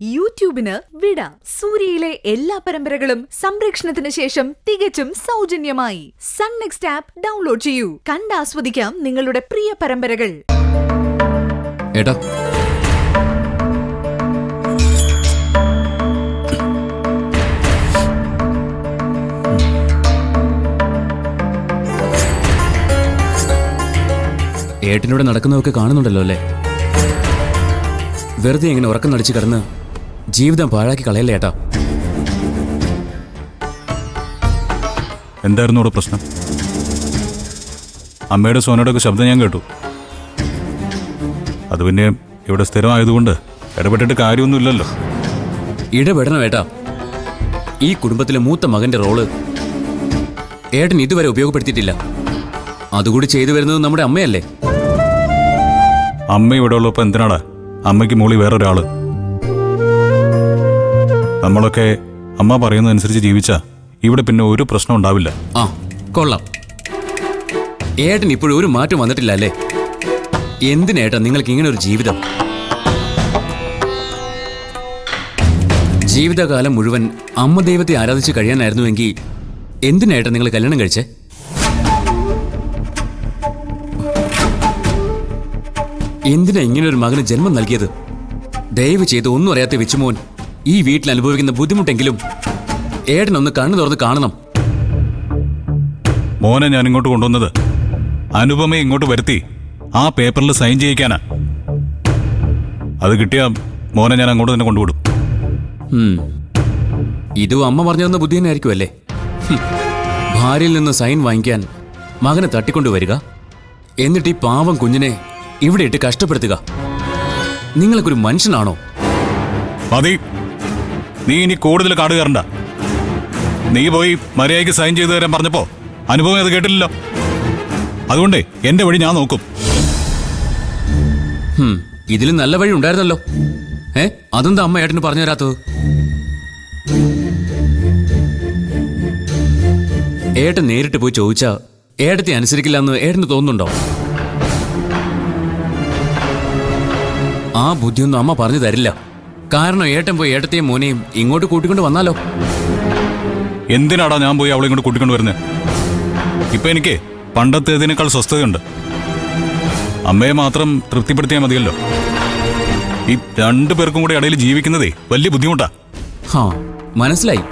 യൂട്യൂബിന് വിട. സൂര്യയിലെ എല്ലാ പരമ്പരകളും സംരക്ഷണത്തിന് ശേഷം തികച്ചും സൗജന്യമായി സൺ നെക്സ്റ്റ് ആപ്പ് ഡൗൺലോഡ് ചെയ്യൂ. കണ്ടാസ്വദിക്കാം നിങ്ങളുടെ പ്രിയ പരമ്പരകൾ. ഏട്ടാ, ഏട്ടനോട് നടക്കുന്നതൊക്കെ കാണുന്നുണ്ടല്ലോ അല്ലേ? വെറുതെ ഇങ്ങനെ ഉറക്കം നടിച്ച് കിടന്ന് ജീവിതം പാഴാക്കി കളയല്ലേ ഏട്ടാ. എന്തായിരുന്നു ഇവിടെ പ്രശ്നം? അമ്മയുടെ സോനയുടെ ഒക്കെ ശബ്ദം ഞാൻ കേട്ടു. അത് പിന്നെ ഇവിടെ സ്ഥിരമായതുകൊണ്ട് ഇടപെട്ടിട്ട് കാര്യമൊന്നുമില്ലല്ലോ. ഇടപെടണം ഏട്ടാ. ഈ കുടുംബത്തിലെ മൂത്ത മകന്റെ റോള് ഏട്ടൻ ഇതുവരെ ഉപയോഗപ്പെടുത്തിയിട്ടില്ല. അതുകൂടി ചെയ്തു വരുന്നത് നമ്മുടെ അമ്മയല്ലേ. അമ്മ ഇവിടെ ഉള്ളപ്പോൾ എന്തിനാടാ അമ്മയ്ക്ക് മോളി വേറൊരാള്? നമ്മളൊക്കെ അമ്മ പറയുന്നതനുസരിച്ച് ജീവിച്ചാ ഇവിടെ പിന്നെ ഒരു പ്രശ്നം ഉണ്ടാവില്ല. ആ, കൊള്ളാം. ഏട്ടൻ ഇപ്പോഴും ഒരു മാറ്റം വന്നിട്ടില്ല അല്ലേ? എന്തിനേട്ടാ നിങ്ങൾക്ക് ഇങ്ങനെ ഒരു ജീവിതം? ജീവിതകാലം മുഴുവൻ അമ്മ ദൈവത്തെ ആരാധിച്ച് കഴിയാനായിരുന്നുവെങ്കിൽ എന്തിനേട്ടാ നിങ്ങൾ കല്യാണം കഴിച്ചേ? എന്തിനാ ഇങ്ങനെ ഒരു മകന് ജന്മം നൽകിയത്? ദയവ് ചെയ്ത് ഒന്നും അറിയാത്ത വിച്ചുമോൻ ഈ വീട്ടിൽ അനുഭവിക്കുന്ന ബുദ്ധിമുട്ടെങ്കിലും ഏട്ടനൊന്ന് കണ്ണു തുറന്ന് കാണണം. മോനെ ഞാൻ ഇങ്ങോട്ട് കൊണ്ടുവന്നത് അനുപമയെ ഇങ്ങോട്ട് വരുത്തി ആ പേപ്പറിൽ സൈൻ ചെയ്യിക്കാനാ. അത് കിട്ടിയ മോനെ ഞാൻ അങ്ങോട്ട് തന്നെ കൊണ്ടുവിടും. ഇതും അമ്മ പറഞ്ഞു തന്ന ബുദ്ധി തന്നെ ആയിരിക്കും അല്ലേ? ഭാര്യയിൽ നിന്ന് സൈൻ വാങ്ങിക്കാൻ മകനെ തട്ടിക്കൊണ്ടുവരിക, എന്നിട്ട് ഈ പാവം കുഞ്ഞിനെ ഇവിടെ ഇട്ട് കഷ്ടപ്പെടുത്തുക. നിങ്ങൾക്കൊരു മനുഷ്യനാണോ? മതി, നീ ഇനി കൂടുതൽ കാട് കയറണ്ട. നീ പോയി മര്യാദയ്ക്ക് സൈൻ ചെയ്തു തരാൻ പറഞ്ഞപ്പോ അനുഭവം അത് കേട്ടില്ലല്ലോ. അതുകൊണ്ട് എന്റെ വഴി ഞാൻ നോക്കും. ഇതിൽ നല്ല വഴി ഉണ്ടായിരുന്നല്ലോ. അതെന്താ അമ്മ ഏട്ടന് പറഞ്ഞു തരാത്തത്? ഏട്ടൻ നേരിട്ട് പോയി ചോദിച്ചാ ഏട്ടത്തെ അനുസരിക്കില്ല എന്ന് ഏട്ടന് തോന്നുന്നുണ്ടോ? ആ ബുദ്ധിയൊന്നും അമ്മ പറഞ്ഞു തരില്ല. കാരണം ഏട്ടൻ പോയി ഏട്ടത്തെയും മോനെയും ഇങ്ങോട്ട് കൂട്ടിക്കൊണ്ട് വന്നാലോ? എന്തിനാടാ ഞാൻ പോയി അവളെ ഇങ്ങോട്ട് കൂട്ടിക്കൊണ്ട് വരുന്നത്? ഇപ്പൊ എനിക്ക് പണ്ടത്തേതിനേക്കാൾ സ്വസ്ഥതയുണ്ട്. അമ്മയെ മാത്രം തൃപ്തിപ്പെടുത്തിയാൽ മതിയല്ലോ. ഈ രണ്ടു പേർക്കും കൂടെ ഇടയിൽ ജീവിക്കുന്നതേ വലിയ ബുദ്ധിമുട്ടാ. മനസ്സിലായി.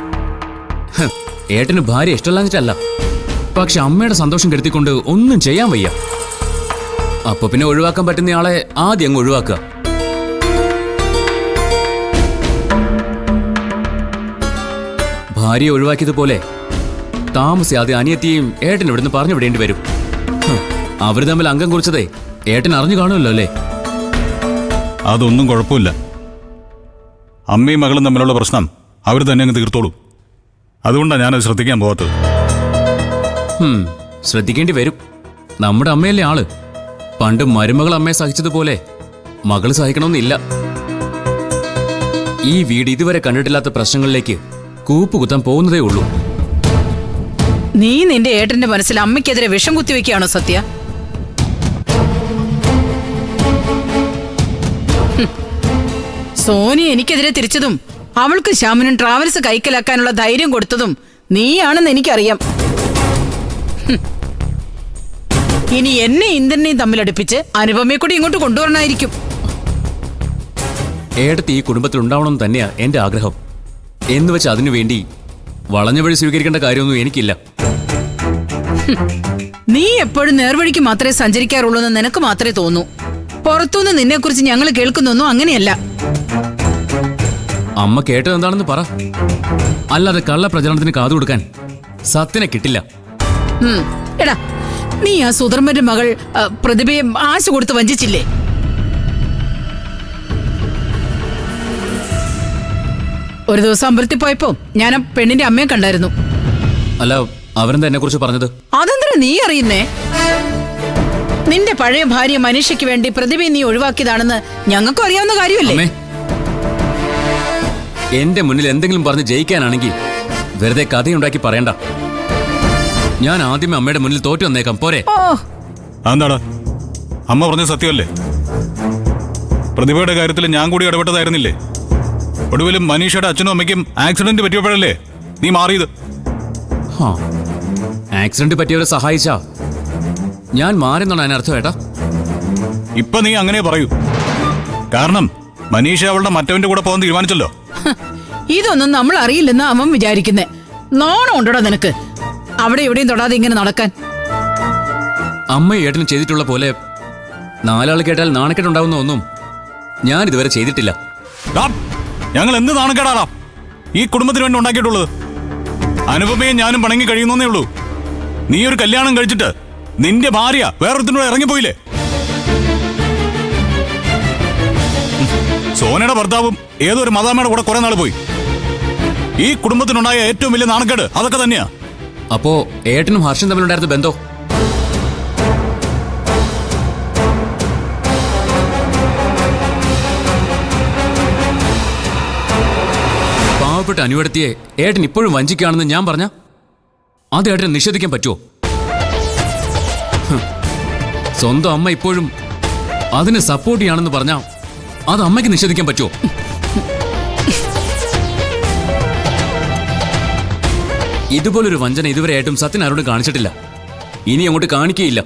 ഏട്ടന് ഭാര്യ ഇഷ്ടമല്ലാഞ്ഞിട്ടല്ല, പക്ഷെ അമ്മയുടെ സന്തോഷം കരുതിക്കൊണ്ട് ഒന്നും ചെയ്യാൻ വയ്യ. അപ്പൊ പിന്നെ ഒഴിവാക്കാൻ പറ്റുന്നയാളെ ആദ്യം അങ്ങ് ഒഴിവാക്കുക. ഭാര്യയെ ഒഴിവാക്കിയതുപോലെ താമസിയാതെ അനിയത്തിയും ഏട്ടൻ ഇവിടുന്ന് പറഞ്ഞു വിടേണ്ടി വരും. അവര് തമ്മിൽ അംഗം കുറിച്ചതേ ഏട്ടൻ അറിഞ്ഞു കാണുമല്ലോ അല്ലേ? അതൊന്നും കുഴപ്പമില്ല. അമ്മയും മകളും തമ്മിലുള്ള പ്രശ്നം അവർ തന്നെ അങ്ങ് തീർത്തോളൂ. അതുകൊണ്ടാണ് ഞാനത് ശ്രദ്ധിക്കാൻ പോകാത്തത്. ശ്രദ്ധിക്കേണ്ടി വരും. നമ്മുടെ അമ്മയല്ലേ ആള്. പണ്ട് മരുമകൾ അമ്മയെ സഹിച്ചതുപോലെ മകള് സഹിക്കണമെന്നില്ല. ഈ വീട് ഇതുവരെ കണ്ടിട്ടില്ലാത്ത പ്രശ്നങ്ങളിലേക്ക് കൂപ്പുകുത്താൻ പോകുന്നതേ ഉള്ളൂ. നീ നിന്റെ ഏട്ടന്റെ മനസ്സിൽ അമ്മയ്ക്കെതിരെ വിഷം കുത്തിവെക്കുകയാണോ സത്യ? സോനി എനിക്കെതിരെ തിരിച്ചതും അവൾക്ക് ശ്യാമിനും ട്രാവൽസ് കൈക്കലാക്കാനുള്ള ധൈര്യം കൊടുത്തതും നീയാണെന്ന് എനിക്കറിയാം. ഇനി എന്നെ ഇന്ദ്രനെയും തമ്മിലടുപ്പിച്ച് അനുപമയെ കൂടി ഇങ്ങോട്ട് കൊണ്ടുവരണമായിരിക്കും. ഏട്ടത്തി ഈ കുടുംബത്തിൽ ഉണ്ടാവണമെന്ന് തന്നെയാ എന്റെ ആഗ്രഹം. എന്ന് വെച്ച് അതിനുവേണ്ടി വളഞ്ഞ വഴി സ്വീകരിക്കേണ്ട കാര്യമൊന്നും എനിക്കില്ല. നീ എപ്പോഴും നേർവഴിക്ക് മാത്രമേ സഞ്ചരിക്കാറുള്ളൂ എന്ന് നിനക്ക് മാത്രമേ തോന്നൂ. പുറത്തുനിന്ന് നിന്നെക്കുറിച്ച് ഞങ്ങൾ കേൾക്കുന്നൊന്നും അങ്ങനെയല്ല. അമ്മ കേട്ടത് എന്താണെന്ന് പറ. അല്ലാതെ കള്ള പ്രചരണത്തിന് കാതു കൊടുക്കാൻ സത്യനെ കിട്ടില്ല. എടാ, നീ ആ സുധർമ്മന്റെ മകൾ പ്രതിഭയെ ആശ കൊടുത്ത് വഞ്ചിച്ചില്ലേ? ഒരു ദിവസം അമ്പലത്തിൽ പോയപ്പോ ഞാൻ ആ പെണ്ണിന്റെ അമ്മയെ കണ്ടായിരുന്നു. അല്ല, അവരെന്താ എന്നെ കുറിച്ച് പറഞ്ഞത്? അതെന്താ നീ അറിയുന്നേ? നിന്റെ പഴയ ഭാര്യ മനുഷ്യക്ക് വേണ്ടി പ്രതിഭയെ നീ ഒഴിവാക്കിയതാണെന്ന് ഞങ്ങൾക്കും അറിയാവുന്ന കാര്യമല്ലേ? എന്റെ മുന്നിൽ എന്തെങ്കിലും പറഞ്ഞ് ജയിക്കാനാണെങ്കിൽ വെറുതെ കഥയുണ്ടാക്കി പറയണ്ട. ഞാൻ ആദ്യമേ അമ്മയുടെ മുന്നിൽ തോറ്റു വന്നേക്കാം, പോരെ? എന്താടാ അമ്മ പറഞ്ഞ സത്യമല്ലേ? പ്രതിഭയുടെ കാര്യത്തിൽ ഞാൻ കൂടി ഇടപെട്ടതായിരുന്നില്ലേ? ഒടുവിലും മനീഷയുടെ അച്ഛനും അമ്മയ്ക്കും ആക്സിഡന്റ് പറ്റിയപ്പോഴല്ലേ നീ മാറിയത്? ഹാ, ആക്സിഡന്റ് പറ്റിയവരെ സഹായിച്ചാ ഞാൻ മാറിയെന്നാണ് അതിനർത്ഥം ഏട്ടാ. ഇപ്പൊ നീ അങ്ങനെ പറയൂ. കാരണം മനീഷ അവളുടെ മറ്റവന്റെ കൂടെ പോകാൻ തീരുമാനിച്ചല്ലോ. ഇതൊന്നും നമ്മൾ അറിയില്ലെന്ന് അവൻ വിചാരിക്കുന്നേ. നാണം ഉണ്ടോടാ നിനക്ക് അവിടെ എവിടെയും തൊടാതെ ഇങ്ങനെ നടക്കാൻ? അമ്മ ഏട്ടന് ചെയ്തിട്ടുള്ള പോലെ നാലാൾ കേട്ടാൽ നാണക്കേടുണ്ടാവുന്ന ഒന്നും ഞാൻ ഇതുവരെ ചെയ്തിട്ടില്ല. ഞങ്ങൾ എന്ത് നാണക്കേടാടാ ഈ കുടുംബത്തിന് വേണ്ടി ഉണ്ടാക്കിയിട്ടുള്ളത്? അനുപമയും ഞാനും പണങ്ങി കഴിയുന്നേ ഉള്ളൂ. നീ ഒരു കല്യാണം കഴിച്ചിട്ട് നിന്റെ ഭാര്യ വേറൊരുത്തിനോട് ഇറങ്ങിപ്പോയില്ലേ? സോനയുടെ ഭർത്താവും ഏതൊരു മദാമയുടെ കൂടെ കുറെ നാൾ പോയി. ഈ കുടുംബത്തിനുണ്ടായ ഏറ്റവും വലിയ നാണക്കേട് അതൊക്കെ തന്നെയാ. അപ്പോ ഏട്ടനും ഹർഷൻ തമ്മിലുണ്ടായിരുന്ന ബന്ധം? പാവപ്പെട്ട അനുവടത്തിയെ ഏട്ടൻ ഇപ്പോഴും വഞ്ചിക്കുകയാണെന്ന് ഞാൻ പറഞ്ഞ അത് ഏട്ടന് നിഷേധിക്കാൻ പറ്റുമോ? സ്വന്തം അമ്മ ഇപ്പോഴും അതിനെ സപ്പോർട്ട് ചെയ്യാണെന്ന് പറഞ്ഞാൽ അത് അമ്മയ്ക്ക് നിഷേധിക്കാൻ പറ്റുമോ? ഇതുപോലൊരു വഞ്ചന ഇതുവരെ ആയിട്ടും സത്യൻ ആരോടും കാണിച്ചിട്ടില്ല. ഇനി അങ്ങോട്ട് കാണിക്കുകയില്ല.